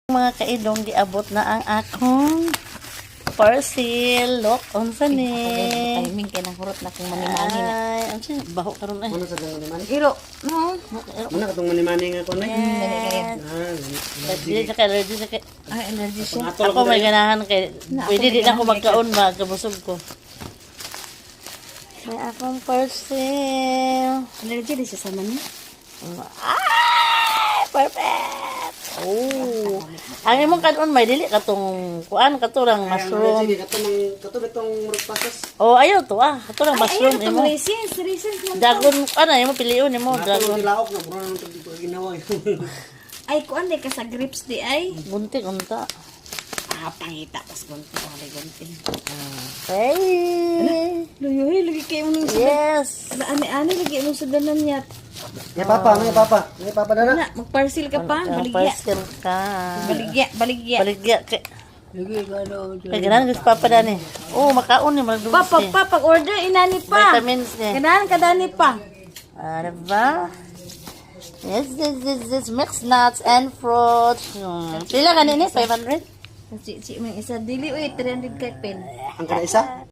Mga kaidong, giabot na ang akong parcel. Look, unsa ni? Timing kay nahurot na kung manimani na. Ay, unsa baho karon ay. Ano sa dang manimani? Iro, no. Ano katong manimani nga ko na? Dili na kay allergy na kay. Ay, allergy siya. Ako may ganahan kay pwede di na ako magkaon ba kabusog ko. May akong parcel. Allergy di siya sa mani. Ay, perfect. Oh. Ang imong kanon may dili katong kuan katurang mushroom. Sige katong betong pasas. Oh, ayo to katurang mushroom Ay, imo. resins lang. Dragon ano imo piliun imo Dragon dragon. tilaok na bro nang tugdi ko ginawa. Ay, kuan di ka sa grips di ay. Buntik unta. Pangita pas gunting. Gunting. Hey. Luyoy, lagi kayo mong Yes. ani lagi mong sudanan niya. Ngay papa na na. Na, mag-parcel ka pa, baligya. Parcel ka. Baligya. Baligya kay. Kay ganan gusto papa dani. Oh, makaon ni mag Pag order inani pa. Vitamins ni. Ganahan ka dani pa. Ano ba? Yes, this mixed nuts and fruits. Pila kanini 500? Si may isa dili uy 300 kay pen. Ang kada isa?